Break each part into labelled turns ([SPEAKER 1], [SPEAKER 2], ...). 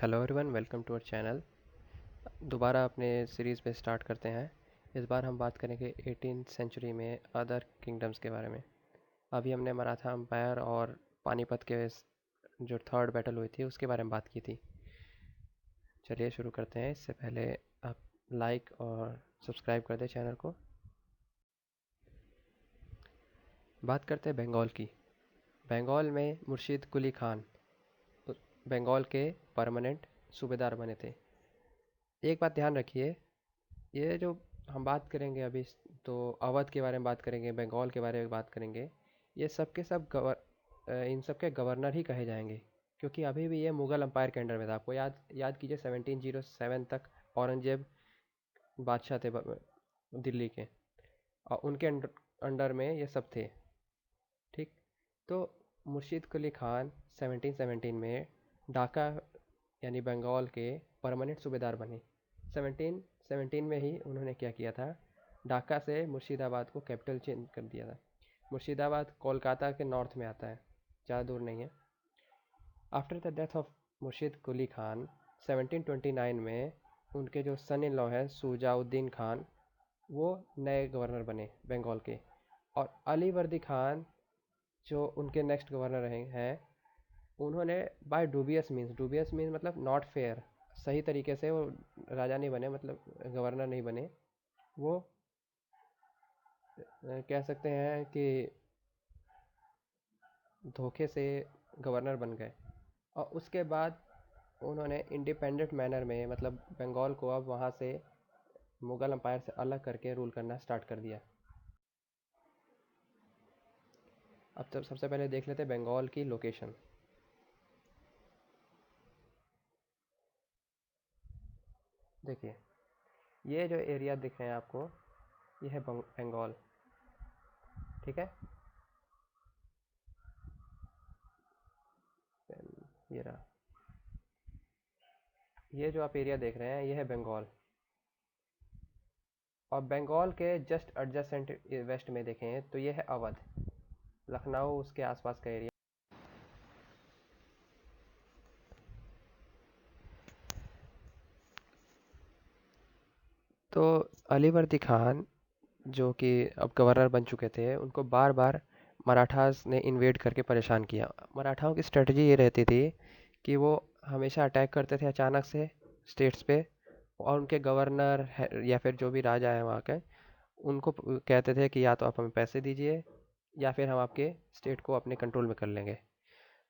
[SPEAKER 1] Hello everyone, welcome to our channel. दोबारा अपने series पे स्टार्ट करते हैं। इस बार हम बात करेंगे 18th सेंचुरी में अदर किंगडम्स के बारे में। अभी हमने मराठा अम्पायर और पानीपत के जो थर्ड बैटल हुई थी उसके बारे में बात की थी। चलिए शुरू करते हैं। इससे पहले आप लाइक और सब्सक्राइब कर दें चैनल को। बात करते हैं बंगाल की। बंगाल में मुर्शिद कुली खान बंगाल के परमानेंट सूबेदार बने थे। एक बात ध्यान रखिए, ये जो हम बात करेंगे अभी, तो अवध के बारे में बात करेंगे, बंगाल के बारे में बात करेंगे। ये सब के सब इन सब के गवर्नर ही कहे जाएंगे, क्योंकि अभी भी ये मुगल अम्पायर के अंडर में था। आपको याद याद कीजिए 1707 तक औरंगजेब बादशाह थे दिल्ली के, और उनके अंडर में ये सब थे। ठीक। तो मुर्शिद कुली खान 1717 में ढाका यानी बंगाल के परमानेंट सूबेदार बने। 1717 में ही उन्होंने क्या किया था, ढाका से मुर्शिदाबाद को कैपिटल चेंज कर दिया था। मुर्शिदाबाद कोलकाता के नॉर्थ में आता है, ज़्यादा दूर नहीं है। आफ्टर द डेथ ऑफ मुर्शिद कुली खान 1729 में उनके जो सन इन लॉ है शुजाउद्दीन खान, वो नए गवर्नर बने बंगाल के। और अली वर्दी खान जो उनके नेक्स्ट गवर्नर रहे हैं, उन्होंने बाय डूबियस मीन्स मतलब नॉट फेयर, सही तरीके से वो राजा नहीं बने, मतलब गवर्नर नहीं बने। वो कह सकते हैं कि धोखे से गवर्नर बन गए। और उसके बाद उन्होंने इंडिपेंडेंट मैनर में, मतलब बंगाल को अब वहाँ से मुगल अम्पायर से अलग करके रूल करना स्टार्ट कर दिया। अब तो सबसे पहले देख लेते हैं बंगाल की लोकेशन। देखिए, ये जो एरिया दिख रहे हैं आपको, ये है बंगाल। ठीक है, ये रहा। ये जो आप एरिया देख रहे हैं, ये है बंगाल। और बंगाल के जस्ट एडजेसेंट वेस्ट में देखें तो ये है अवध, लखनऊ उसके आसपास का एरिया। तो अली वर्दी खान जो कि अब गवर्नर बन चुके थे, उनको बार बार मराठास ने इन्वेड करके परेशान किया। मराठाओं की स्ट्रेटजी ये रहती थी कि वो हमेशा अटैक करते थे अचानक से स्टेट्स पे, और उनके गवर्नर या फिर जो भी राजा है वहाँ के, उनको कहते थे कि या तो आप हमें पैसे दीजिए या फिर हम आपके स्टेट को अपने कंट्रोल में कर लेंगे।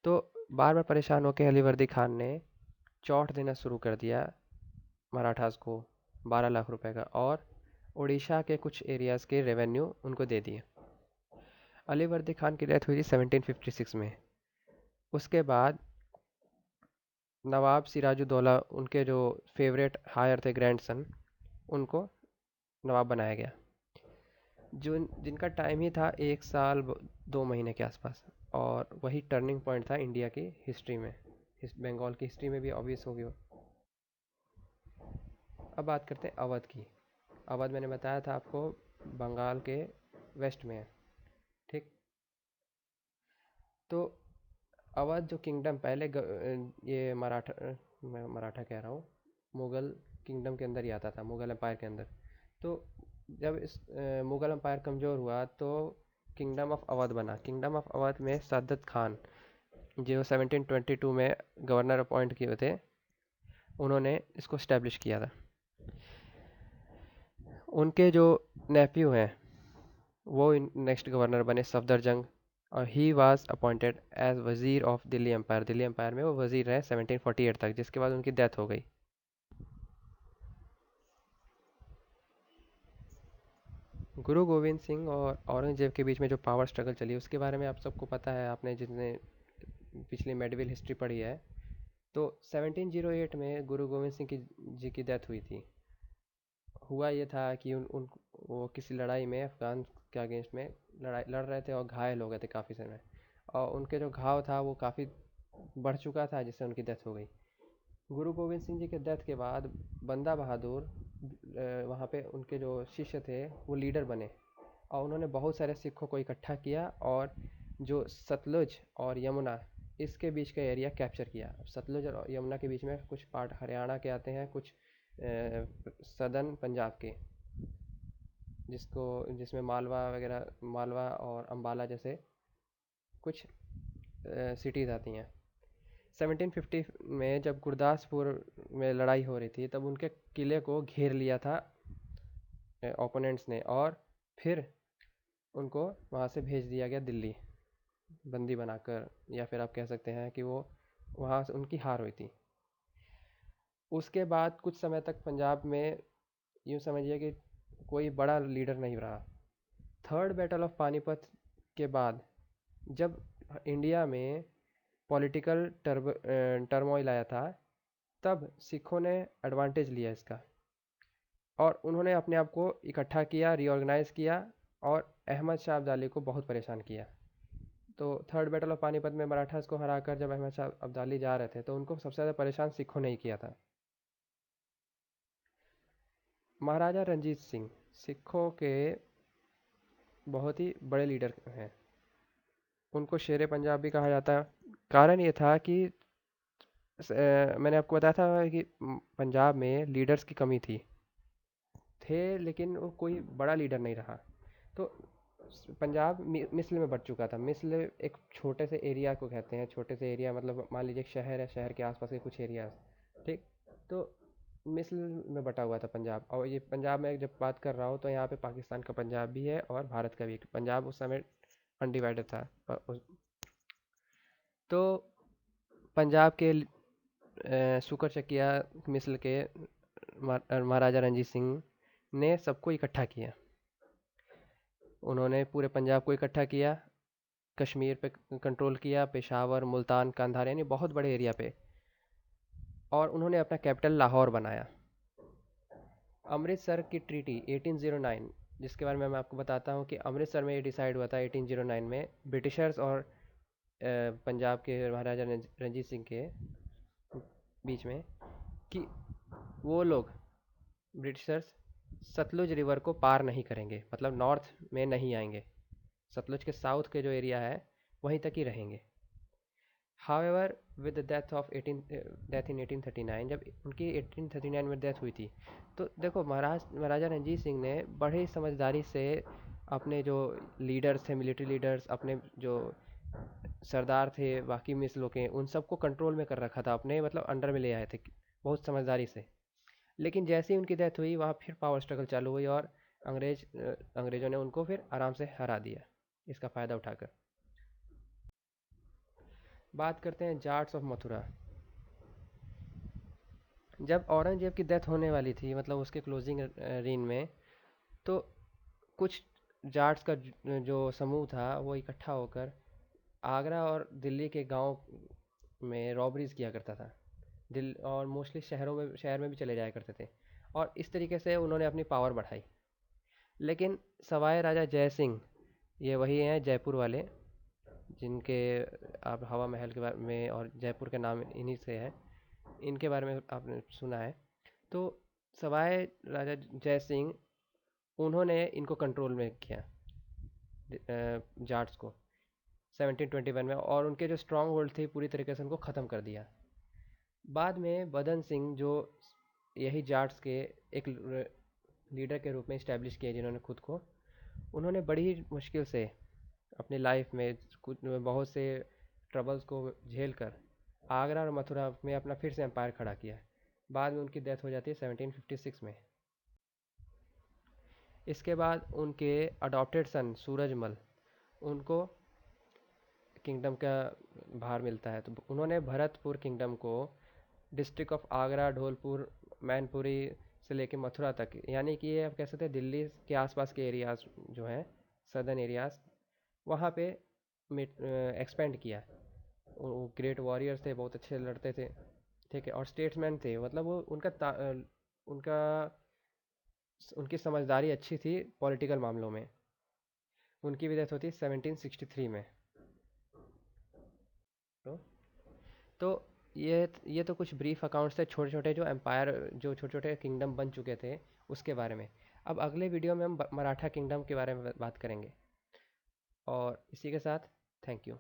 [SPEAKER 1] तो बार बार परेशान होकर अली वर्दी खान ने चौट देना शुरू कर दिया मराठास को, 12 लाख रुपए का, और उड़ीसा के कुछ एरियाज़ के रेवेन्यू उनको दे दिए। अली वर्दी खान की डेथ हुई थी 1756 में। उसके बाद नवाब सिराजुद्दौला, उनके जो फेवरेट हायर थे ग्रैंडसन, उनको नवाब बनाया गया, जो जिनका टाइम ही था 1 साल 2 महीने के आसपास। और वही टर्निंग पॉइंट था इंडिया की हिस्ट्री में, इस बंगाल की हिस्ट्री में भी ऑब्वियस होगी वो। अब बात करते हैं अवध की। अवध मैंने बताया था आपको बंगाल के वेस्ट में है। ठीक। तो अवध जो किंगडम पहले ये मैं मराठा कह रहा हूँ, मुग़ल किंगडम के अंदर ही आता था, मुग़ल एम्पायर के अंदर। तो जब इस मुग़ल एम्पायर कमज़ोर हुआ तो किंगडम ऑफ अवध बना। किंगडम ऑफ अवध में सादत खान, जो 1722 में गवर्नर अपॉइंट किए थे, उन्होंने इसको इस्टेब्लिश किया था। उनके जो नेफ्यू हैं वो नेक्स्ट गवर्नर बने, सफदरजंग, और ही वाज अपॉइंटेड एज वज़ीर of Delhi empire. Delhi empire में वो वज़ीर रहे 1748 तक, जिसके बाद उनकी डेथ हो गई। गुरु गोविंद सिंह और औरंगजेब के बीच में जो पावर स्ट्रगल चली उसके बारे में आप सबको पता है, आपने जितने पिछली मेडिवल हिस्ट्री पढ़ी है। तो 1708 में गुरु गोविंद सिंह की जी की डेथ हुई थी। हुआ ये था कि उन वो किसी लड़ाई में अफ़गान के अगेंस्ट में लड़ाई लड़ रहे थे और घायल हो गए थे काफ़ी समय, और उनके जो घाव था वो काफ़ी बढ़ चुका था, जिससे उनकी डेथ हो गई। गुरु गोविंद सिंह जी के डेथ के बाद बंदा बहादुर वहाँ पे उनके जो शिष्य थे वो लीडर बने, और उन्होंने बहुत सारे सिखों को इकट्ठा किया, और जो सतलुज और यमुना इसके बीच का एरिया कैप्चर किया। अब सतलुज और यमुना के बीच में कुछ पार्ट हरियाणा के आते हैं, कुछ सदर्न पंजाब के, जिसमें मालवा वगैरह, मालवा और अम्बाला जैसे कुछ सिटीज़ आती हैं। 1750 में जब गुरदासपुर में लड़ाई हो रही थी, तब उनके किले को घेर लिया था ओपोनेंट्स ने, और फिर उनको वहाँ से भेज दिया गया दिल्ली बंदी बनाकर, या फिर आप कह सकते हैं कि वो वहाँ से उनकी हार हुई थी। उसके बाद कुछ समय तक पंजाब में यूँ समझिए कि कोई बड़ा लीडर नहीं रहा। थर्ड बैटल ऑफ पानीपत के बाद जब इंडिया में पॉलिटिकल टर्मोइल आया था, तब सिखों ने एडवांटेज लिया इसका, और उन्होंने अपने आप को इकट्ठा किया, रीऑर्गेनाइज किया, और अहमद शाह अब्दाली को बहुत परेशान किया। तो थर्ड बैटल ऑफ पानीपत में मराठास को हराकर जब अहमद शाह अब्दाली जा रहे थे, तो उनको सबसे ज़्यादा परेशान सिखों ने ही किया था। महाराजा रंजीत सिंह सिखों के बहुत ही बड़े लीडर हैं। उनको शेर पंजाब भी कहा जाता है। कारण ये था कि मैंने आपको बताया था कि पंजाब में लीडर्स की कमी थे, लेकिन वो कोई बड़ा लीडर नहीं रहा। तो पंजाब मिस्र में बढ़ चुका था। मिस्र एक छोटे से एरिया को कहते हैं, छोटे से एरिया मतलब मान लीजिए एक शहर है, शहर के आसपास के कुछ एरिया, ठीक। तो मिस्र में बटा हुआ था पंजाब। और ये पंजाब में जब बात कर रहा हूँ, तो यहाँ पे पाकिस्तान का पंजाब भी है और भारत का भी। पंजाब उस समय अनडिवाइडेड था। तो पंजाब के शुकर चकिया मिस्र के महाराजा रंजीत सिंह ने सबको इकट्ठा किया। उन्होंने पूरे पंजाब को इकट्ठा किया, कश्मीर पे कंट्रोल किया, पेशावर, मुल्तान, कंधार, यानी बहुत बड़े एरिया पे, और उन्होंने अपना कैपिटल लाहौर बनाया। अमृतसर की ट्रीटी 1809, जिसके बारे में मैं आपको बताता हूँ कि अमृतसर में ये डिसाइड हुआ था 1809 में, ब्रिटिशर्स और पंजाब के महाराजा रंजीत सिंह के बीच में, कि वो लोग ब्रिटिशर्स सतलुज रिवर को पार नहीं करेंगे, मतलब नॉर्थ में नहीं आएंगे, सतलुज के साउथ के जो एरिया है वहीं तक ही रहेंगे। However with the death in 1839, जब उनकी 1839 में डेथ हुई थी, तो देखो महाराजा रंजीत सिंह ने बड़े समझदारी से अपने जो लीडर्स थे, मिलिट्री लीडर्स, अपने जो सरदार थे बाकी मिसलों के, उन सबको कंट्रोल में कर रखा था, अपने मतलब अंडर में ले आए थे बहुत समझदारी से। लेकिन जैसे ही उनकी डेथ हुई, वहाँ फिर पावर स्ट्रगल चालू हुई, और अंग्रेज़ों ने उनको फिर आराम से हरा दिया, इसका फ़ायदा उठाकर। बात करते हैं जाट्स ऑफ मथुरा। जब औरंगजेब की डेथ होने वाली थी, मतलब उसके क्लोजिंग रीन में, तो कुछ जाट्स का जो समूह था वो इकट्ठा होकर आगरा और दिल्ली के गांव में रॉबरीज किया करता था। और मोस्टली शहर में भी चले जाया करते थे, और इस तरीके से उन्होंने अपनी पावर बढ़ाई। लेकिन सवाई राजा जय सिंह, ये वही हैं जयपुर वाले, जिनके आप हवा महल के बारे में और जयपुर के नाम इन्हीं से है, इनके बारे में आपने सुना है। तो सवाई राजा जय सिंह, उन्होंने इनको कंट्रोल में किया, जाट्स को 1721 में, और उनके जो स्ट्रॉन्ग होल्ड थी पूरी तरीके से उनको ख़त्म कर दिया। बाद में बदन सिंह, जो यही जाट्स के एक लीडर के रूप में इस्टेब्लिश किए, जिन्होंने खुद को, उन्होंने बड़ी मुश्किल से अपनी लाइफ में कुछ बहुत से ट्रबल्स को झेल कर आगरा और मथुरा में अपना फिर से एम्पायर खड़ा किया। बाद में उनकी डेथ हो जाती है 1756 में। इसके बाद उनके अडॉप्टेड सन सूरजमल, उनको किंगडम का भार मिलता है, तो उन्होंने भरतपुर किंगडम को डिस्ट्रिक्ट ऑफ आगरा, ढोलपुर, मैनपुरी से लेके मथुरा तक, यानी कि ये आप कह सकते हैं दिल्ली के आसपास के एरियाज़ जो हैं, सदर्न एरियाज़, वहाँ पे एक्सपेंड किया। वो ग्रेट वॉरियर्स थे, बहुत अच्छे लड़ते थे, ठीक है, और स्टेट्समैन थे, मतलब वो उनका उनकी समझदारी अच्छी थी पॉलिटिकल मामलों में। उनकी भी डेथ होती है 1763 में। तो तो ये तो कुछ ब्रीफ अकाउंट्स थे, छोटे छोटे जो एम्पायर, जो छोटे छोटे किंगडम बन चुके थे उसके बारे में। अब अगले वीडियो में हम मराठा किंगडम के बारे में बात करेंगे। और इसी के साथ थैंक यू।